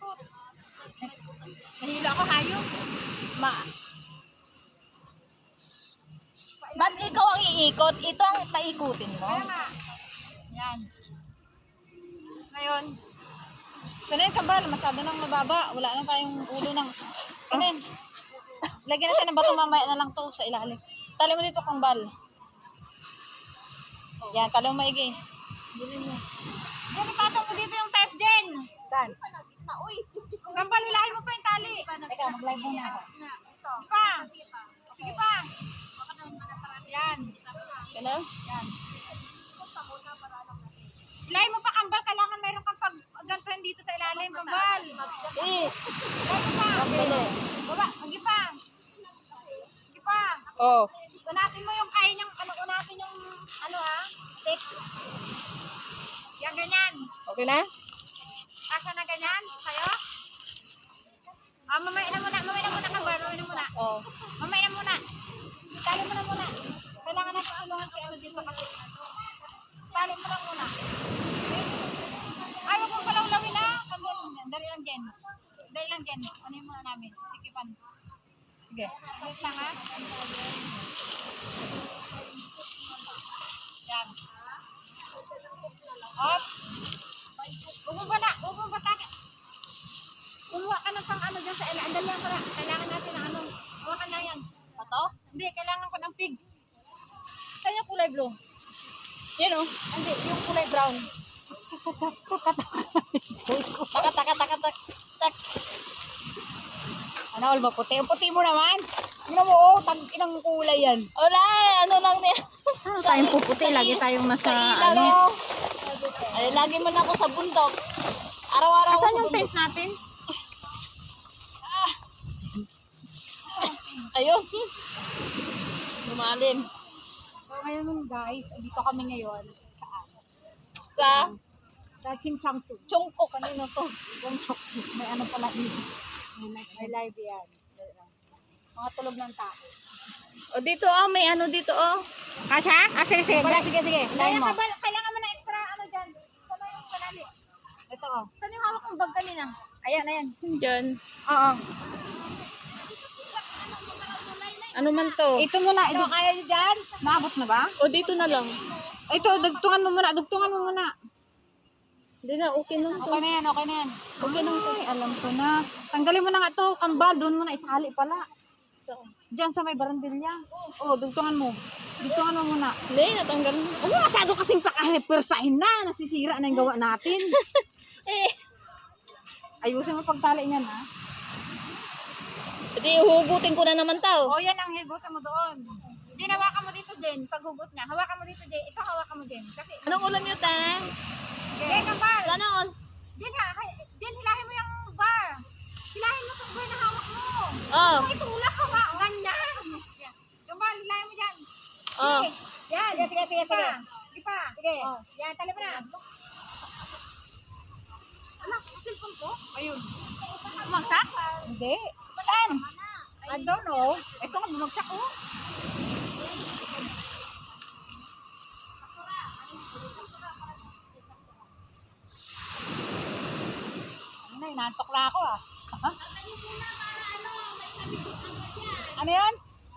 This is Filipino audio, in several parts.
ikot. Nahilo ako hayop. Ba't ikaw ang iikot? Ito ang paikutin mo? Kaya nga. Yan. Ngayon, kanin kambal, masyado nang mababa. Wala na tayong ulo ng kanin. Lagyan natin ng bato mamaya na lang to sa ilalim. Tali mo dito kambal. Yan, tali mo maigi. Bilhin mo. Yan, ipatong mo dito yung type gen. Saan? Kambal, hilahin mo pa yung tali. Teka, mag-live muna ako. Sige pa. Sige pa. Yan. Hello? Yan. Hilahin mo pa kambal, kailangan mayroon kang pag-gantuhan dito sa ilalim, kambal. Eh, Hilahin mo pa. dali. Baba, sige pa. Sige pa. Oh. Unatin mo yung kaya niyang, unatin yung, stick. Yan, ganyan. Okay na? Asa na ganyan, sa'yo? Mamaya na muna, kambal, mamaya na muna. Oh. Mamaya na muna. Tali mo na muna. Kailangan natin tulungan si ano dito kasi. Tali mo lang muna. Ay, wag mong palawlawin na. Dali lang dyan. Dali lang dyan. Ano yung muna namin? Sikipan. Sige. Wait lang ha. Yan. Up. Huwag mo ba na? Huwag mo ba takit? Kumuha ka ng pang ano dyan sa ila. Dali lang pala. Kailangan natin ng ano. Hawakan na yan. Pato? Hindi, kailangan ko ng pigs. Saan yung kulay blue? Yan oh. Hindi, yung kulay brown. Tak. Ano, all puti? Ang puti mo naman. Tingnan mo, tag-inang kulay yan. Wala, ano lang niya. Tayong puputi, lagi tayong nasa ano. Ay, lagi man ako sa bundok. Araw-araw ako Saan sa yung bundok. tent natin? Ayun. Lumalim. So ngayon guys, dito kami ngayon. Sa Sa Chingchangtu. Chungko kanino to. Yung chokchik. May ano pala dito. May live yan. Mga tulog ng tao. O dito may ano dito Kasha? Sige. Sige. Lain mo. Kailangan mo na extra ano dyan. Sana yung kanali. Ito oh. Saan yung hawak ng bag kanina? Ayan. Diyan. Oo. Ano man to? Ito muna. Ito kaya nyo dyan? Maabot na ba? O dito na lang. Ito, dugtungan mo muna. Hindi na, okay na to. Okay na yan. Okay na to. Alam ko na. Tanggalin mo na nga to. Kambal, doon mo na itali pala. Diyan sa may barandilya. Oh, dugtungan mo. Dugtungan mo muna. Hindi, natanggal na. Masyado kasing pakahipersahin na. Nasisira na yung gawa natin. Ayusin mo pagtali niyan, ha? Hindi, hugutin ko na naman tao. Oh, yan ang higutan mo doon. Hindi, hawakan mo dito din. Paghugot niya. Hawakan mo dito din. Ito hawakan mo din. Kasi, Anong ulam nyo, Tang? okay, kambal. Ganon. Diyan, hilahin mo yung bar. Hilahin mo itong bar na hawak mo. Oh. Kung itulak ka ba? Ganyan. Yan. Kambal, hilahin mo dyan. Oh. Yan. Sige. Sige pa. Sige. Oh, yan, tali mo na. Ala, cellphone ko? Ayun. Bumagsak? Hindi. Saan? I don't know. Ito nga, bumagsak oh. Ano, inantok na ako ah. Ano yan?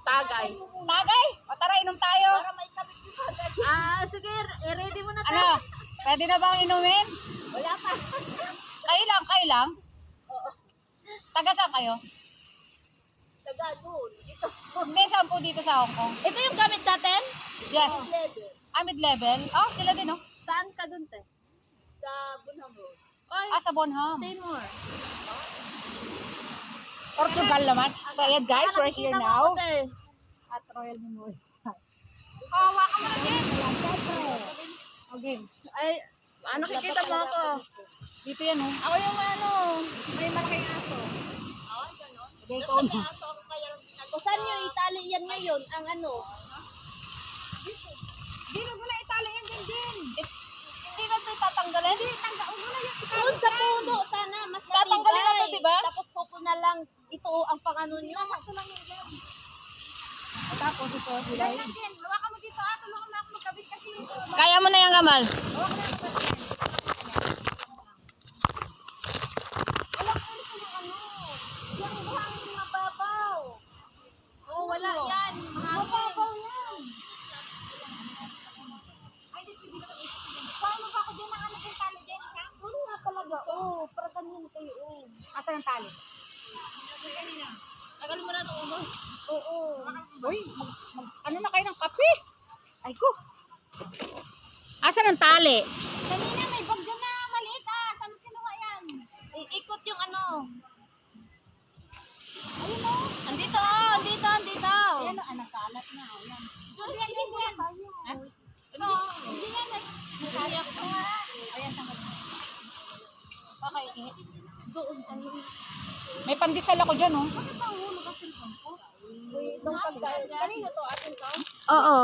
Tagay. Tagay? O tara, inom tayo. Sige, ready mo na Ano? Pwede na bang inumin? Wala pa. Kayo lang? Oo. Taga saan kayo? Taga doon. Ito. Hindi, saan po dito sa Hong Kong? Ito yung gamit natin? Yes. Leather. Mid-level? Oh, sila din oh. Saan ka doon, te? Sa Bunham Road. Oy, Sa Bonham. say more. Portugal naman. So ayan guys, we're here Nakikita mo now. ako, te. At Royal Memorial. Oh, waka mo na din. Okay. Ay, ano kikita mo ako? Dito yan oh. Ako yung ano. May malaking aso. Okay, ikaw na. O saan nyo itali yan ngayon? Ang ano? Dito mo na itali yan din. Hindi ba ito tatanggalin? Hindi, tanggal mo na yan. Doon sa puno, sana. Mas Tatanggalin na to, matibay. diba? Tapos pupo na lang. Ito ang pang-ano nyo. Sakto lang yung dyan. Tapos ito sila. Dahil din. Hawakan mo dito ah. Tulungan mo ako magkabit kasi yung... Kaya mo na yung gamal. Hawakan mo na ako. kayo, oh. Asan ang tali? Tagal mo na ito, ulo. Oo. Uy, ano na kayo ng kape? Ay ko. Asan ang tali? Kanina may bag dyan na maliit ah. Saan mo kinuha yan? Ikot yung ano. Ayun o. Andito, oh. Andito. Ayan o, nagkalat na. Ayan. Yan. Ha? Ito. Hindi nga, Naiyak ko nga. Ayan, tanggal. Okay. Doon, ano. May pandesal ako dyan, oh. Bakit ang hulo ka cellphone ko? Itong pagkain. Kanina to, atin to? Oo.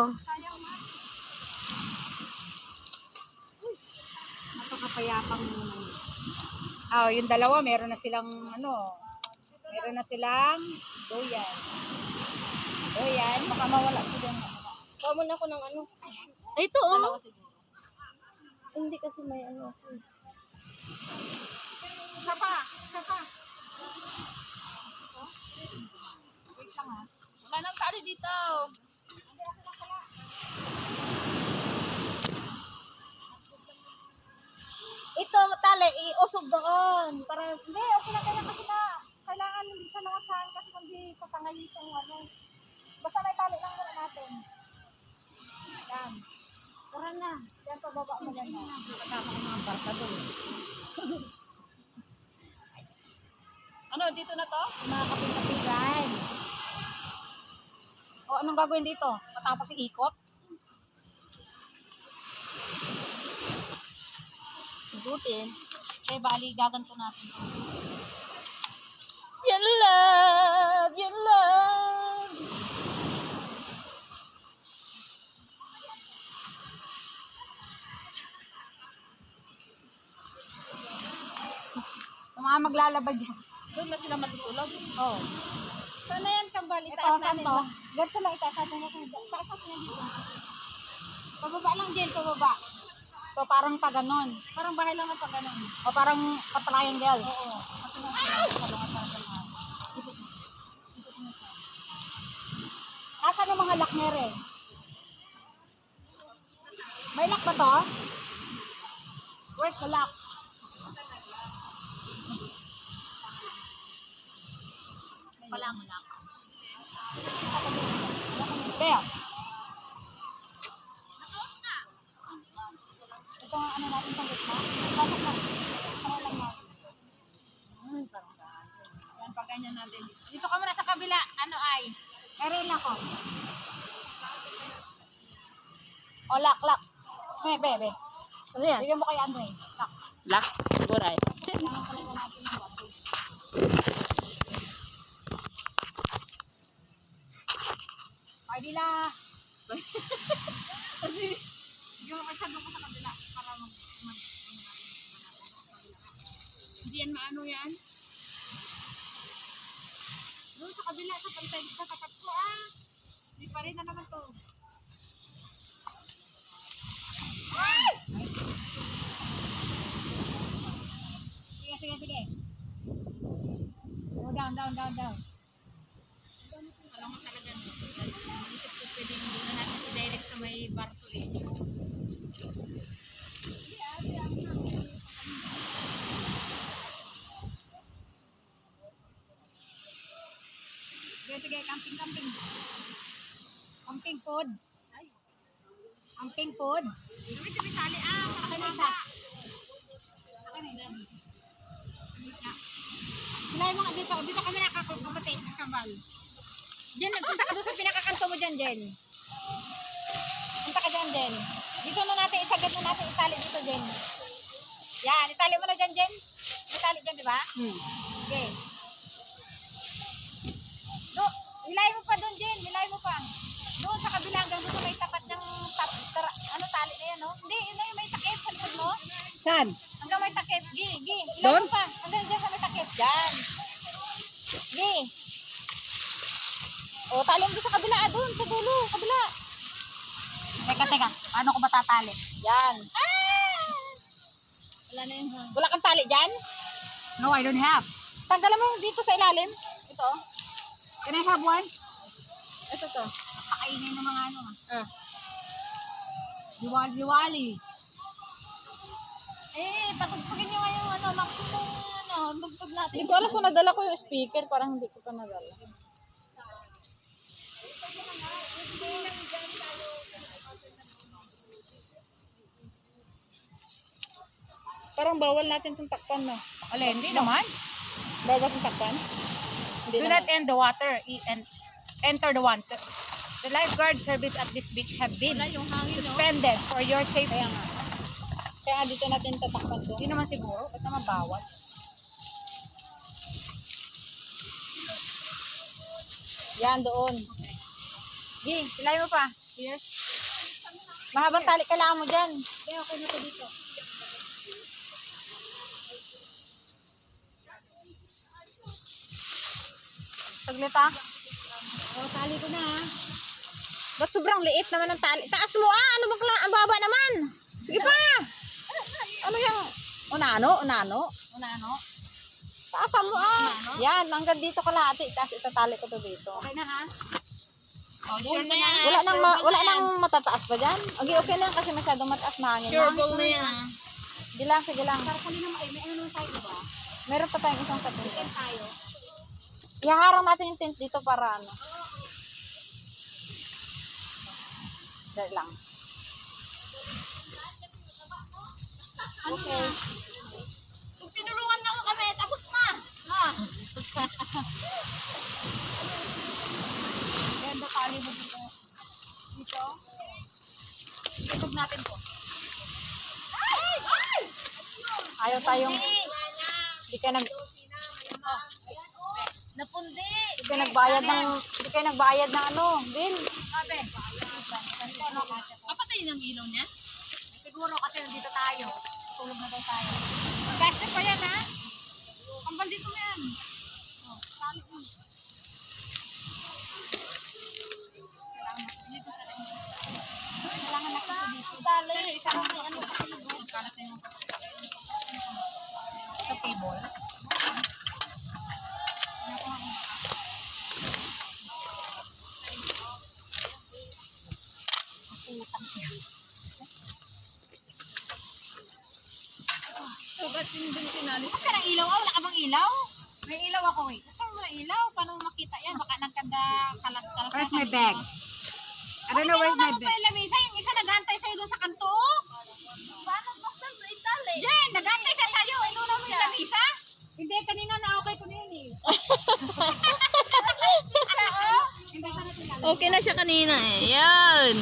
Napakapayapang naman. Ah, yung dalawa, meron na silang, meron na silang doyan. Doyan, baka mawala ko dyan. Kuha mo na ako ng ano. Ay, ito, oh. Dalawa siguro. Hindi kasi may ano. Isa pa. Wait lang, ha. Wala nang tali dito. Ito, tali, iusog doon. Para, Hindi, okay na kaya kasi na kailangan hindi sa mga saan kasi kundi patangay itong ano. Basta may tali lang muna natin. Yan. tara na. Yan, pababa mo yan. Kasama ko mga barka doon. Ano, dito na to? Mga kapit-kapitan. O, anong gagawin dito? Matapos ikot? Igutin. Eh, bali, gaganto natin. Yan love, yan love. Sa mga maglalaba dyan. Doon na sila matutulog. Oo. Sana yan, kambal. Ito, Itaas saan natin to? lang. Ganito lang, itaas natin. Itaas natin dito. Pababa lang dyan, pababa. So, parang pa ganon. Parang bahay lang na pag ganun. O parang pa-triangle. Oo. Kasi nga, asan ang mga laknere? May lock ba to? Where's the lock? Wala mo lang. There. Ito ang ano natin sa gitna. Pasok na. Para lang natin. Yan, pag ganyan natin. Dito ka muna sa kabila. Ano ay? Meron ako. O, lock. Be. Ano yan? Bigyan mo kay Andre. Lock. Lock? Siguro ay. Kailangan talaga natin yung baboy. Pwede la. Bigyan mo kasi doon ko sa kabila. Para hindi yan maano yan. Doon sa kabila, sa pantay, sa tapat ko ah. Hindi pa rin na naman to. Sige. Oh, down. Alam mo talaga. Isip ko pwede hindi na natin i-direct sa may barko eh. Sige, camping. Camping food. Camping food. Dumi tali ah. Akin na isa. Hilay mo nga dito. Dito kami nakakapatid ng kambal. Jen, nagpunta ka doon sa pinakakanto mo dyan, Jen. Punta ka dyan, Jen. Dito na natin, isagad na natin itali dito, Jen. Yan, itali mo na dyan, Jen. Itali dyan, di ba? Okay. Hilay mo pa doon, Jen. Hilay mo pa. Doon sa kabila hanggang doon sa may tapat ng tali na yan, no? Hindi, yun na yung may takip sa likod mo. Saan? Hanggang may takip. Gi. Hilay Doon? mo pa. Hanggang dyan sa may takip. Dyan. Gi. O, tali mo doon sa kabila. Doon, sa dulo. Kabila. Teka. Paano ko matatali? Yan. Wala na yun. Wala kang tali dyan? No, I don't have. Tanggalan mo dito sa ilalim. Ito. Can I have one? Ito to. Pakainin ng mga ano. Diwali. Eh, patugtugin nyo nga yung ano, maximum ano. natin. Hindi ko alam kung nadala ko yung speaker. Parang hindi ko pa nadala. Parang bawal natin itong takpan, no? Alin, hindi naman. Bawal itong takpan? Hindi Do naman. not end the water and enter the water. The lifeguard service at this beach have been suspended for your safety. Kaya nga. Kaya nga dito natin tatakpan to. Hindi naman siguro. Ba't naman bawal? Yan, doon. Gi, pilay mo pa. Yes. Mahabang tali kailangan mo dyan. Okay, okay na to dito. Saglit ha. O, tali ko na ha. Ba't sobrang liit naman ng tali? Taas mo ah! Ano bakla? Ang baba naman! Sige pa! Ano yung... Unano? Unano? Una ano? Taasan mo ah! Unano? Yan, hanggang dito kalahati. Tapos itatali ko to dito. Okay na ha? O, sure na yan. Wala nang matataas pa dyan? Okay, okay na yan kasi masyadong mataas mahangin. Sure ball na yan ha? Sige lang, sige lang. Para kanina may ano naman tayo ba? Meron pa tayong isang sa dito. Tayo. Ihaharang natin yung tent dito para ano. Dali lang. Okay. Kung tinulungan na mo kami, tapos na. Ha? Ganda tali mo dito. Dito. Itog natin po. Ayaw tayong... Di ka nag... Napundi. Di ka nagbayad ng... Di ka nagbayad ng ano, bill. Sabi. Papatayin ang ilaw niya? Siguro kasi nandito tayo. Tulog na daw tayo. Plastic pa yan ha? Kambal dito na yan. Oh, tali mo. Kailangan natin ito dito. Dali. Isang may ano kasi yung kalat na yung sa table. So, ba't yung dun pinali? Basta ng ilaw, wala ka bang ilaw? May ilaw ako eh. Saan mo na ilaw? Paano mo makita yan? Baka nagkanda kalas-kalas. Where's my bag? I don't know where's my bag. Yung lamisa, yung isa nagantay sa'yo doon sa kanto. Paano baksan sa itali? Jen, nagantay siya sa'yo. Inuna mo yung lamisa? Hindi, kanina na okay ko na yun eh. Okay na siya kanina eh. Yan.